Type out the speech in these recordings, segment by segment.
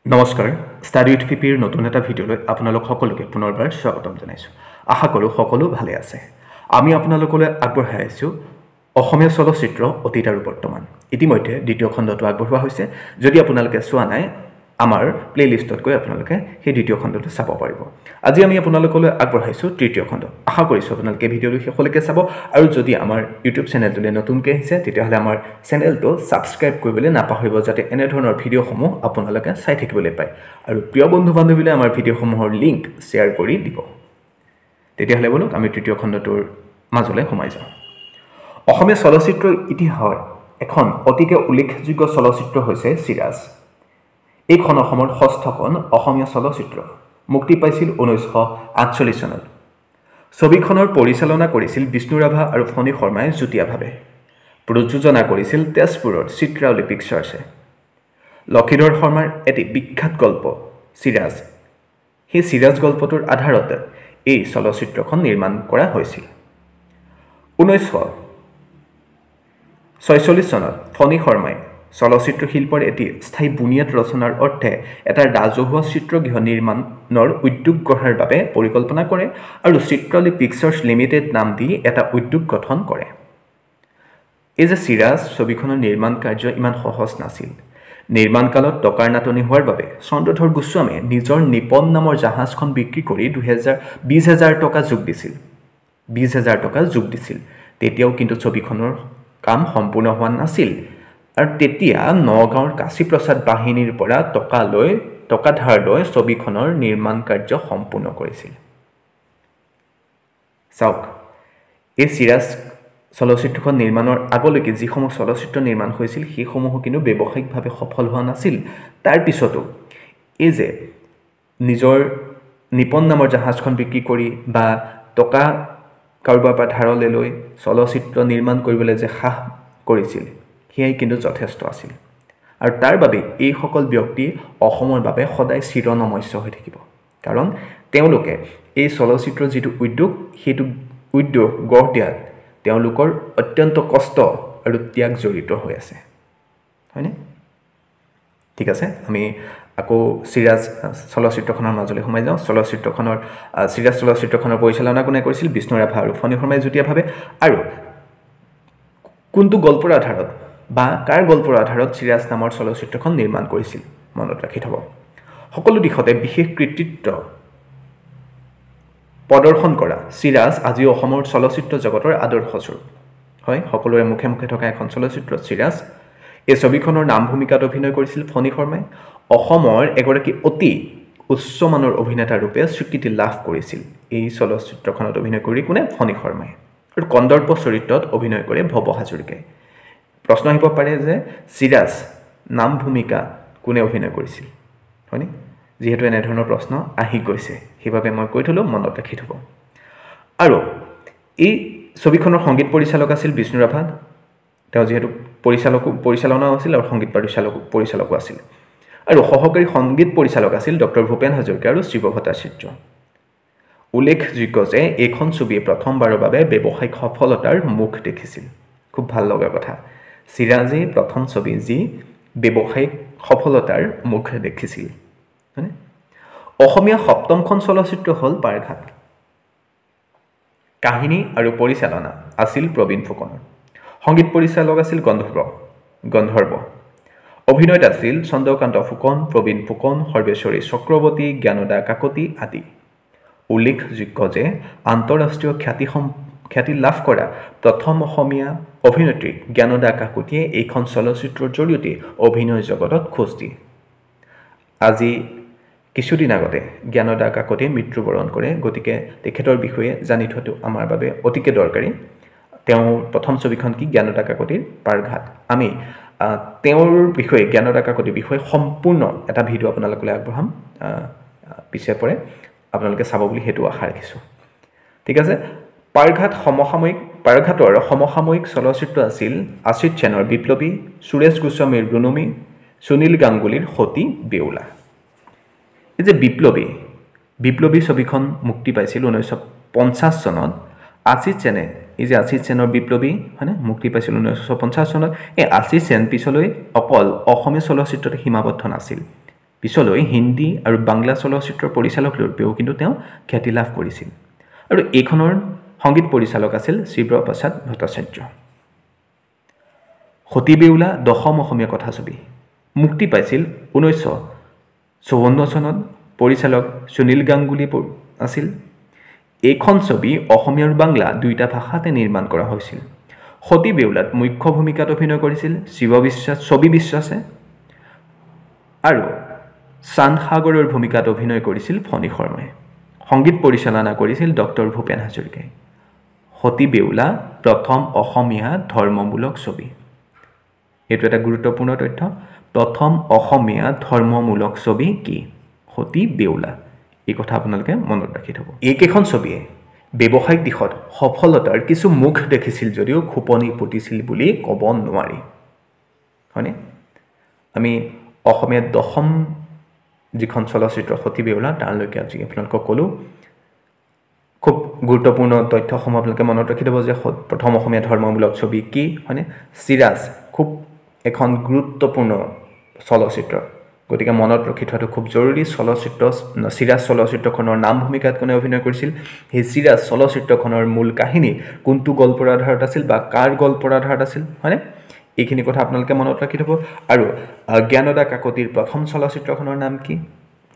নমস্কাৰ study with পিপিৰ নতুন এটা ভিডিঅ'লৈ আপোনালোক সকলোকে পুনৰবাৰ স্বাগতম জনাইছোঁ। আশা কৰোঁ সকলো ভালে আছে। আমি আপোনালোকলৈ আগবঢ়াই আছোঁ অসমীয়া চলচ্চিত্ৰ অতীত আৰু বৰ্তমান। ইতিমধ্যে দ্বিতীয় খণ্ডটো আগবঢ়োৱা হৈছে। যদি আপোনালোকে চোৱা নাই আমাৰ প্লে'লিষ্টত গৈ আপোনালোকে সেই দ্বিতীয় খণ্ডটো চাব পাৰিব। আজি আমি আপোনালোকলৈ আগবঢ়াইছোঁ তৃতীয় খণ্ড। আশা কৰিছোঁ আপোনালোকে ভিডিঅ'টো শেষলৈকে চাব আৰু যদি আমাৰ ইউটিউব চেনেলটোলৈ নতুনকৈ আহিছে তেতিয়াহ'লে আমাৰ চেনেলটো ছাবস্ক্ৰাইব কৰিবলৈ নাপাহৰিব, যাতে এনেধৰণৰ ভিডিঅ'সমূহ আপোনালোকে চাই থাকিবলৈ পায় আৰু প্ৰিয় বন্ধু বান্ধৱীলৈ আমাৰ ভিডিঅ'সমূহৰ লিংক শ্বেয়াৰ কৰি দিব। তেতিয়াহ'লে বলক আমি তৃতীয় খণ্ডটোৰ মাজলৈ সোমাই যাওঁ। অসমীয়া চলচ্চিত্ৰৰ ইতিহাসৰ এখন অতিকে উল্লেখযোগ্য চলচ্চিত্ৰ হৈছে চিৰাজ। এইখন অসমৰ ষষ্ঠখন অসমীয়া চলচ্চিত্ৰ। মুক্তি পাইছিল 1948 চনত। ছবিখনৰ পৰিচালনা কৰিছিল বিষ্ণু ৰাভা আৰু ফণী শৰ্মাই যুটীয়াভাৱে। প্ৰযোজনা কৰিছিল তেজপুৰৰ চিত্ৰাৱলী পিকচাৰ্ছে। লক্ষীধৰ শৰ্মাৰ এটি বিখ্যাত গল্প চিৰাজ, সেই চিৰাজ গল্পটোৰ আধাৰত এই চলচ্চিত্ৰখন নিৰ্মাণ কৰা হৈছিল। 1946 চনত ফণী শৰ্মাই চলচ্চিত্ৰ শিল্পৰ এটি স্থায়ী বুনিয়াদ ৰচনাৰ অৰ্থে এটা ৰাজহুৱা চিত্ৰগৃহ নিৰ্মাণৰ উদ্যোগ গঢ়াৰ বাবে পৰিকল্পনা কৰে আৰু চিত্ৰাৱলী পিকচাৰ্ছ লিমিটেড নাম দি এটা উদ্যোগ গঠন কৰে। এই যে চিৰাজ ছবিখনৰ নিৰ্মাণ কাৰ্য ইমান সহজ নাছিল। নিৰ্মাণ কালত টকাৰ নাটনি হোৱাৰ বাবে চন্দ্ৰধৰ গোস্বামীয়ে নিজৰ নিপন নামৰ জাহাজখন বিক্ৰী কৰি 20,000 টকা যোগ দিছিল। 20,000 টকা যোগ দিছিল। তেতিয়াও কিন্তু ছবিখনৰ কাম সম্পূৰ্ণ হোৱা নাছিল আৰু তেতিয়া নগাঁৱৰ কাশীপ্ৰসাদ বাহিনীৰ পৰা টকা ধাৰ লৈ ছবিখনৰ নিৰ্মাণ কাৰ্য সম্পূৰ্ণ কৰিছিল। চাওক, এই চিৰাজ চলচ্চিত্ৰখন নিৰ্মাণৰ আগলৈকে যিসমূহ চলচ্চিত্ৰ নিৰ্মাণ হৈছিল সেইসমূহো কিন্তু ব্যৱসায়িকভাৱে সফল হোৱা নাছিল। তাৰ পিছতো এই যে নিজৰ নিপন নামৰ জাহাজখন বিক্ৰী কৰি বা টকা কাৰোবাৰ পৰা ধাৰলৈ লৈ চলচ্চিত্ৰ নিৰ্মাণ কৰিবলৈ যে সাহ কৰিছিল সেয়াই কিন্তু যথেষ্ট আছিল। আৰু তাৰ বাবে এইসকল ব্যক্তি অসমৰ বাবে সদায় চিৰনমস্য হৈ থাকিব, কাৰণ তেওঁলোকে এই চলচ্চিত্ৰৰ যিটো উদ্যোগ সেইটো উদ্যোগ গঢ় দিয়াত তেওঁলোকৰ অত্যন্ত কষ্ট আৰু ত্যাগ জড়িত হৈ আছে, হয়নে? ঠিক আছে, আমি আকৌ চিৰাজ চলচ্চিত্ৰখনৰ মাজলৈ সোমাই যাওঁ। চিৰাজ চলচ্চিত্ৰখনৰ পৰিচালনা কোনে কৰিছিল? বিষ্ণু ৰাভা আৰু ফণী শৰ্মাই যুটীয়াভাৱে। আৰু কোনটো গল্পৰ আধাৰত বা কাৰ গল্পৰ আধাৰত চিৰাজ নামৰ চলচ্চিত্ৰখন নিৰ্মাণ কৰিছিল? মনত ৰাখি থ'ব। সকলো দিশতে বিশেষ কৃতিত্ব প্ৰদৰ্শন কৰা চিৰাজ আজি অসমৰ চলচ্চিত্ৰ জগতৰ আদৰ্শস্বৰূপ। হয়, সকলোৰে মুখে মুখে থকা এখন চলচ্চিত্ৰ চিৰাজ। এই ছবিখনৰ নাম ভূমিকাত অভিনয় কৰিছিল ফণী শৰ্মাই। অসমৰ এগৰাকী অতি উচ্চমানৰ অভিনেতা ৰূপে স্বীকৃতি লাভ কৰিছিল এই চলচ্চিত্ৰখনত অভিনয় কৰি কোনে? ফণী শৰ্মাই। আৰু কন্দৰ্প চৰিত্ৰত অভিনয় কৰে ভৱ হাজৰিকাই। প্ৰশ্ন আহিব পাৰে যে চিৰাজ নাম ভূমিকা কোনে অভিনয় কৰিছিল, হয়নে? যিহেতু এনেধৰণৰ প্ৰশ্ন আহি গৈছে সেইবাবে মই কৈ থ'লোঁ, মনত ৰাখি থ'ব। আৰু এই ছবিখনৰ সংগীত পৰিচালক আছিল বিষ্ণু ৰাভা। তেওঁ যিহেতু পৰিচালনাও আছিল আৰু সংগীত পৰিচালকো আছিল। আৰু সহকাৰী সংগীত পৰিচালক আছিল ডক্টৰ ভূপেন হাজৰিকা আৰু শিৱ ভট্টাচাৰ্য। উল্লেখযোগ্য যে এইখন ছবিয়ে প্ৰথমবাৰৰ বাবে ব্যৱসায়িক সফলতাৰ মুখ দেখিছিল। খুব ভাল লগা কথা, চিৰাজেই প্ৰথম ছবি যি ব্যৱসায়িক সফলতাৰ মুখ দেখিছিল। অসমীয়া সপ্তমখন চলচ্চিত্ৰ হ'ল পাৰঘাট। কাহিনী আৰু পৰিচালনা আছিল প্ৰবীণ ফুকনৰ। সংগীত পৰিচালক আছিল গন্ধৰ্ব। অভিনয়ত আছিল চন্দ্ৰকান্ত ফুকন, প্ৰবীণ ফুকন, সৰ্বেশ্বৰী চক্ৰৱৰ্তী, জ্ঞানদা কাকতি আদি। উল্লেখযোগ্য যে আন্তঃৰাষ্ট্ৰীয় খ্যাতি লাভ কৰা প্ৰথম অসমীয়া অভিনেত্ৰী জ্ঞানদা কাকতিয়ে এইখন চলচ্চিত্ৰৰ জৰিয়তে অভিনয় জগতত খোজ দিয়ে। আজি কিছুদিন আগতে জ্ঞানদা কাকতিয়ে মৃত্যুবৰণ কৰে, গতিকে তেখেতৰ বিষয়ে জানি থোৱাটো আমাৰ বাবে অতিকে দৰকাৰী। তেওঁৰ প্ৰথম ছবিখন কি? জ্ঞানদা কাকতিৰ পাৰঘাট। আমি তেওঁৰ বিষয়ে, জ্ঞানদা কাকতিৰ বিষয়ে সম্পূৰ্ণ এটা ভিডিঅ' আপোনালোকলৈ আগবঢ়াম পিছে পৰে, আপোনালোকে চাব বুলি সেইটো আশা ৰাখিছোঁ। ঠিক আছে, পাৰঘাটৰ সমসাময়িক চলচ্চিত্ৰ আছিল আছিত সেনৰ বিপ্লৱী, সুৰেশ গোস্বামীৰ ৰুণুমি, সুনীল গাংগুলীৰ সতী বেউলা। এই যে বিপ্লৱী ছবিখন মুক্তি পাইছিল 1950 চনত। আছিত সেনৰ বিপ্লৱী হয়নে মুক্তি পাইছিল 1950 চনত। এই আছিত সেন পিছলৈ অকল অসমীয়া চলচ্চিত্ৰতে সীমাবদ্ধ নাছিল। পিছলৈ হিন্দী আৰু বাংলা চলচ্চিত্ৰৰ পৰিচালক ৰূপেও কিন্তু তেওঁ খ্যাতি লাভ কৰিছিল আৰু এইখনৰ সংগীত পৰিচালক আছিল শিৱপ্ৰসাদ ভট্টাচাৰ্য সতী বেউলা দশম অসমীয়া কথাছবি মুক্তি পাইছিল 1954 চনত পৰিচালক সুনীল গাংগুলী আছিল এইখন ছবি অসমীয়া আৰু বাংলা দুইটা ভাষাতে নিৰ্মাণ কৰা হৈছিল সতী বেউলাত মুখ্য ভূমিকাত অভিনয় কৰিছিল ছবি বিশ্বাসে আৰু চান্দ সাগৰৰ ভূমিকাত অভিনয় কৰিছিল ফণী শৰ্মাই সংগীত পৰিচালনা কৰিছিল ডক্টৰ ভূপেন হাজৰিকাই সতী বেউলা প্ৰথম অসমীয়া ধৰ্মমূলক ছবি এইটো এটা গুৰুত্বপূৰ্ণ তথ্য প্ৰথম অসমীয়া ধৰ্মমূলক ছবি কি সতী বেউলা এই কথা আপোনালোকে মনত ৰাখি থব এইকেইখন ছবিয়ে ব্যৱসায়িক দিশত সফলতাৰ কিছু মুখ দেখিছিল যদিও খোপনি পুতিছিল বুলি ক'ব নোৱাৰি হয়নে আমি অসমীয়া দশম যিখন চলচ্চিত্ৰ সতী বেউলা তাৰলৈকে আজি আপোনালোকক ক'লো খুব গুৰুত্বপূৰ্ণ তথ্যসমূহ আপোনালোকে মনত ৰাখি থব যে প্ৰথম অসমীয়া ধৰ্মমূলক ছবি কি হয়নে চিৰাজ খুব এখন গুৰুত্বপূৰ্ণ চলচ্চিত্ৰ গতিকে মনত ৰাখি থোৱাটো খুব জৰুৰী চলচ্চিত্ৰ চিৰাজ চলচ্চিত্ৰখনৰ নাম ভূমিকাত কোনে অভিনয় কৰিছিল সেই চিৰাজ চলচ্চিত্ৰখনৰ মূল কাহিনী কোনটো গল্পৰ আধাৰত আছিল বা কাৰ গল্পৰ আধাৰত আছিল হয়নে এইখিনি কথা আপোনালোকে মনত ৰাখি থব আৰু জ্ঞানদা কাকতিৰ প্ৰথম চলচ্চিত্ৰখনৰ নাম কি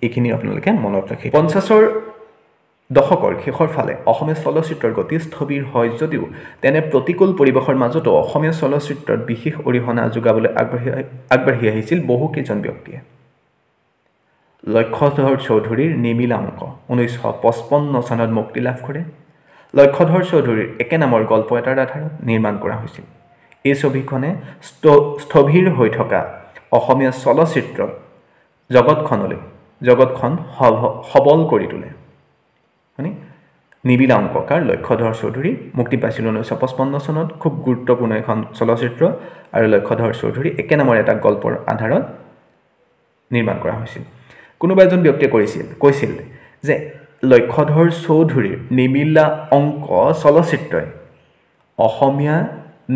এইখিনি আপোনালোকে মনত ৰাখি 50ৰ দশকৰ শেষৰ ফালে অসমীয়া চলচ্চিত্ৰৰ গতি স্থবিৰ হয় যদিও তেনে প্ৰতিকূল পৰিৱেশৰ মাজতো অসমীয়া চলচ্চিত্ৰত বিশেষ অৰিহণা যোগাবলৈ আগবাঢ়ি আহিছিল বহুকেইজন ব্যক্তিয়ে লক্ষ্যধৰ চৌধুৰীৰ নিমিলা অংক 1955 চনত মুক্তি লাভ কৰে লক্ষ্যধৰ চৌধুৰীৰ একে নামৰ গল্প এটাৰ আধাৰত নিৰ্মাণ কৰা হৈছিল এই ছবিখনে স্থবিৰ হৈ থকা অসমীয়া চলচ্চিত্ৰ জগতখন সবল কৰি তোলে মানে নিবিলা অংককাৰ লক্ষ্যধৰ চৌধুৰী মুক্তি পাইছিল 1955 চনত খুব গুৰুত্বপূৰ্ণ এখন চলচ্চিত্ৰ আৰু লক্ষ্যধৰ চৌধুৰী একে নামৰ এটা গল্পৰ আধাৰত নিৰ্মাণ কৰা হৈছিল কোনোবা এজন ব্যক্তিয়ে কৈছিল যে লক্ষ্যধৰ চৌধুৰীৰ নিমিলা অংক চলচ্চিত্ৰই অসমীয়া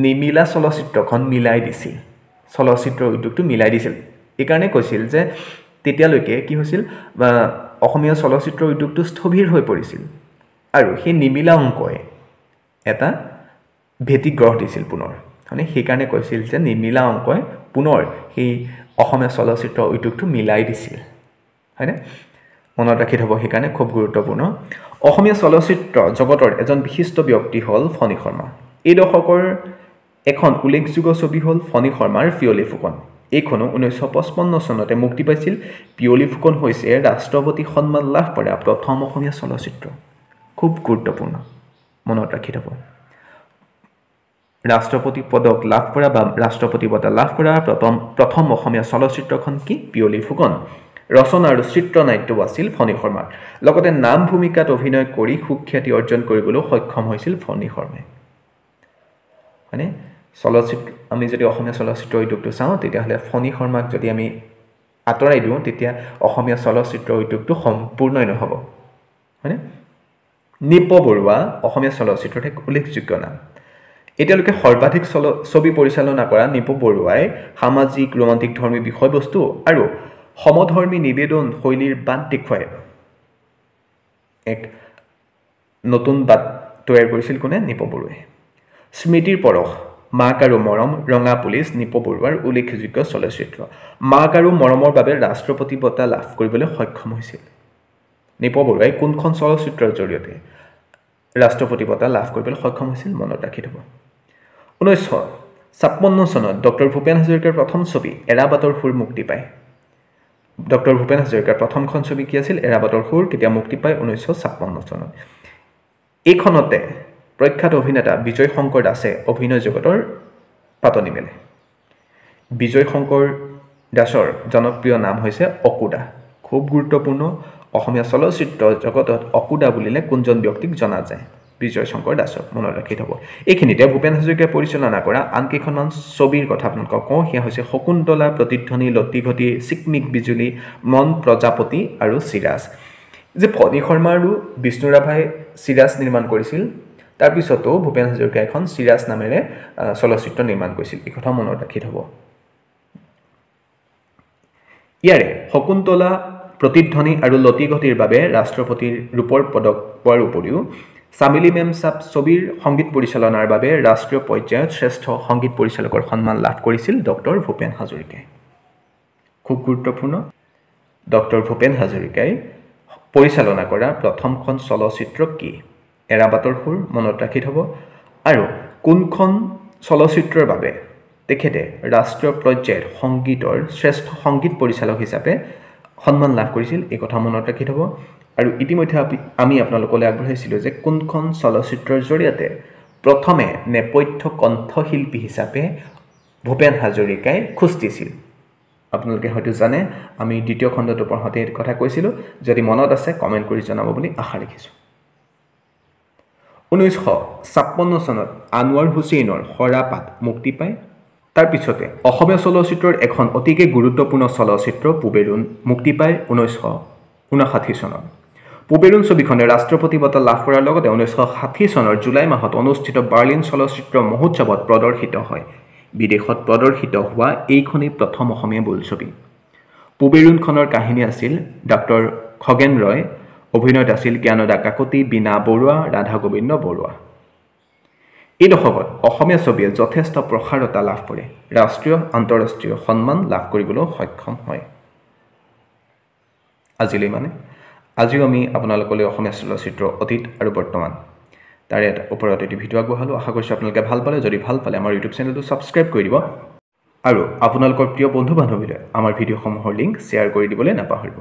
নিমিলা চলচ্চিত্ৰখন মিলাই দিছিল চলচ্চিত্ৰ উদ্যোগটো মিলাই দিছিল এইকাৰণে কৈছিল যে তেতিয়ালৈকে কি হৈছিল অসমীয়া চলচ্চিত্ৰ উদ্যোগটো স্থবিৰ হৈ পৰিছিল আৰু সেই নিমিলা অংকই এটা ভেটি গ্ৰহ দিছিল পুনৰ মানে সেইকাৰণে কৈছিল যে নিমিলা অংকই পুনৰ সেই অসমীয়া চলচ্চিত্ৰ উদ্যোগটো মিলাই দিছিল হয়নে মনত ৰাখি থব সেইকাৰণে খুব গুৰুত্বপূৰ্ণ অসমীয়া চলচ্চিত্ৰ জগতৰ এজন বিশিষ্ট ব্যক্তি হ'ল ফণী শৰ্মা এই দশকৰ এখন উল্লেখযোগ্য ছবি হ'ল ফণী শৰ্মাৰ পিয়লি ফুকন এইখনো 1955 চনতে মুক্তি পাইছিল পিয়লি ফুকন হৈছে ৰাষ্ট্ৰপতি সন্মান লাভ কৰা প্ৰথম অসমীয়া চলচ্চিত্ৰ খুব গুৰুত্বপূৰ্ণ মনত ৰাখি থব ৰাষ্ট্ৰপতি পদক লাভ কৰা বা ৰাষ্ট্ৰপতি বঁটা লাভ কৰা প্ৰথম অসমীয়া চলচ্চিত্ৰখন কি পিয়লি ফুকন ৰচনা আৰু চিত্ৰনাট্য আছিল ফণী শৰ্মাৰ লগতে নাম ভূমিকাত অভিনয় কৰি সুখ্যাতি অৰ্জন কৰিবলৈ সক্ষম হৈছিল ফণী শৰ্মাই মানে চলচ্চিত্ৰ আমি যদি অসমীয়া চলচ্চিত্ৰ উদ্যোগটো চাওঁ তেতিয়াহ'লে ফণী শৰ্মাক যদি আমি আঁতৰাই দিওঁ তেতিয়া অসমীয়া চলচ্চিত্ৰ উদ্যোগটো সম্পূৰ্ণই নহ'ব হয়নে নিপ বৰুৱা অসমীয়া চলচ্চিত্ৰৰ এক উল্লেখযোগ্য নাম এতিয়ালৈকে সৰ্বাধিক ছবি পৰিচালনা কৰা নিপ বৰুৱাই সামাজিক ৰোমান্টিক ধৰ্মী বিষয়বস্তু আৰু সমধৰ্মী নিবেদন শৈলীৰ বাট দেখুৱাই এক নতুন বাট তৈয়াৰ কৰিছিল কোনে নিপ বৰুৱাই স্মৃতিৰ পৰশ মাক আৰু মৰম ৰঙা পুলিচ নিপ বৰুৱাৰ উল্লেখযোগ্য চলচ্চিত্ৰ মাক আৰু মৰমৰ বাবে ৰাষ্ট্ৰপতি বঁটা লাভ কৰিবলৈ সক্ষম হৈছিল নিপ বৰুৱাই কোনখন চলচ্চিত্ৰৰ জৰিয়তে ৰাষ্ট্ৰপতি বঁটা লাভ কৰিবলৈ সক্ষম হৈছিল মনত ৰাখি থব 1956 চনত ডক্টৰ ভূপেন হাজৰিকাৰ প্ৰথম ছবি এৰাবাটৰ সুৰ মুক্তি পায় ডক্টৰ ভূপেন হাজৰিকাৰ প্ৰথমখন ছবি কি আছিল এৰাবাটৰ সুৰ কেতিয়া মুক্তি পায় 1956 চনত এইখনতে প্ৰখ্যাত অভিনেতা বিজয় শংকৰ দাসে অভিনয় জগতৰ পাতনি মেলে বিজয় শংকৰ দাসৰ জনপ্ৰিয় নাম হৈছে অকুদা খুব গুৰুত্বপূৰ্ণ অসমীয়া চলচ্চিত্ৰ জগতত অকুদা বুলিলে কোনজন ব্যক্তিক জনা যায় বিজয় শংকৰ দাসক মনত ৰাখি থব এইখিনিতে ভূপেন হাজৰিকাই পৰিচালনা কৰা আন কেইখনমান ছবিৰ কথা আপোনালোকক কওঁ সেয়া হৈছে শকুন্তলা প্ৰতিধ্বনি লতিঘটি চিকমিক বিজুলী মন প্ৰজাপতি আৰু চিৰাজ যে ফণী শৰ্মা আৰু বিষ্ণু ৰাভাই চিৰাজ নিৰ্মাণ কৰিছিল তাৰপিছতো ভূপেন হাজৰিকাই এখন চিৰাজ নামেৰে চলচ্চিত্ৰ নিৰ্মাণ কৰিছিল এই কথা মনত ৰাখি থব ইয়াৰে শকুন্তলা প্ৰতিধ্বনি আৰু লতিঘটিৰ বাবে ৰাষ্ট্ৰপতিৰ ৰূপৰ পদক পোৱাৰ উপৰিও চামেলি মেমচাপ ছবিৰ সংগীত পৰিচালনাৰ বাবে ৰাষ্ট্ৰীয় পৰ্যায়ত শ্ৰেষ্ঠ সংগীত পৰিচালকৰ সন্মান লাভ কৰিছিল ডক্টৰ ভূপেন হাজৰিকাই। খুব গুৰুত্বপূৰ্ণ, ডক্টৰ ভূপেন হাজৰিকাই পৰিচালনা কৰা প্ৰথমখন চলচ্চিত্ৰ কি? এৰাবাটৰ সুৰ মনত ৰাখি থ'ব। আৰু কোনখন চলচ্চিত্ৰৰ বাবে তেখেতে ৰাষ্ট্ৰীয় পৰ্যায়ত সংগীতৰ শ্ৰেষ্ঠ সংগীত পৰিচালক হিচাপে সন্মান লাভ কৰিছিল, এই কথা মনত ৰাখি থ'ব। আৰু ইতিমধ্যে আমি আপোনালোকলৈ আগবঢ়াইছিলোঁ যে কোনখন চলচ্চিত্ৰৰ জৰিয়তে প্ৰথমে নেপথ্য কণ্ঠশিল্পী হিচাপে ভূপেন হাজৰিকাই খোজ দিছিল। আপোনালোকে হয়তো জানে, আমি দ্বিতীয় খণ্ডটো পঢ়োঁতে এই কথা কৈছিলোঁ। যদি মনত আছে কমেণ্ট কৰি জনাব বুলি আশা ৰাখিছোঁ। 1956 চনত আনোৱাৰ হুছেইনৰ সৰাপাত মুক্তি পায়। তাৰ পিছতে অসমীয়া চলচ্চিত্ৰৰ এখন অতিকে গুৰুত্বপূৰ্ণ চলচ্চিত্ৰ পূবেৰুণ মুক্তি পায় 1959 চনত। পূবেৰুণ ছবিখনে ৰাষ্ট্ৰপতি বঁটা লাভ কৰাৰ লগতে 1960 চনৰ জুলাই মাহত অনুষ্ঠিত বাৰ্লিন চলচ্চিত্ৰ মহোৎসৱত প্ৰদৰ্শিত হয়। বিদেশত প্ৰদৰ্শিত হোৱা এইখনেই প্ৰথম অসমীয়া বোলছবি। পূবেৰুণখনৰ কাহিনী আছিল ডক্টৰ খগেন ৰয়, অভিনয়ত আছিল জ্ঞানদা কাকতি, বীণা বৰুৱা, ৰাধা গোবিন্দ বৰুৱা। এই দশকত অসমীয়া ছবিয়ে যথেষ্ট প্ৰসাৰতা লাভ কৰে, ৰাষ্ট্ৰীয় আন্তঃৰাষ্ট্ৰীয় সন্মান লাভ কৰিবলৈ সক্ষম হয়। আজিলৈ আজিও আমি আপোনালোকলৈ অসমীয়া চলচ্চিত্ৰ অতীত আৰু বৰ্তমান তাৰে ওপৰত এটি ভিডিঅ' আগবঢ়ালোঁ। আশা কৰিছোঁ আপোনালোকে ভাল পালে। যদি ভাল পালে আমাৰ ইউটিউব চেনেলটো ছাবস্ক্ৰাইব কৰি দিব আৰু আপোনালোকৰ প্ৰিয় বন্ধু বান্ধৱীলৈ আমাৰ ভিডিঅ'সমূহৰ লিংক শ্বেয়াৰ কৰি দিবলৈ নাপাহৰিব।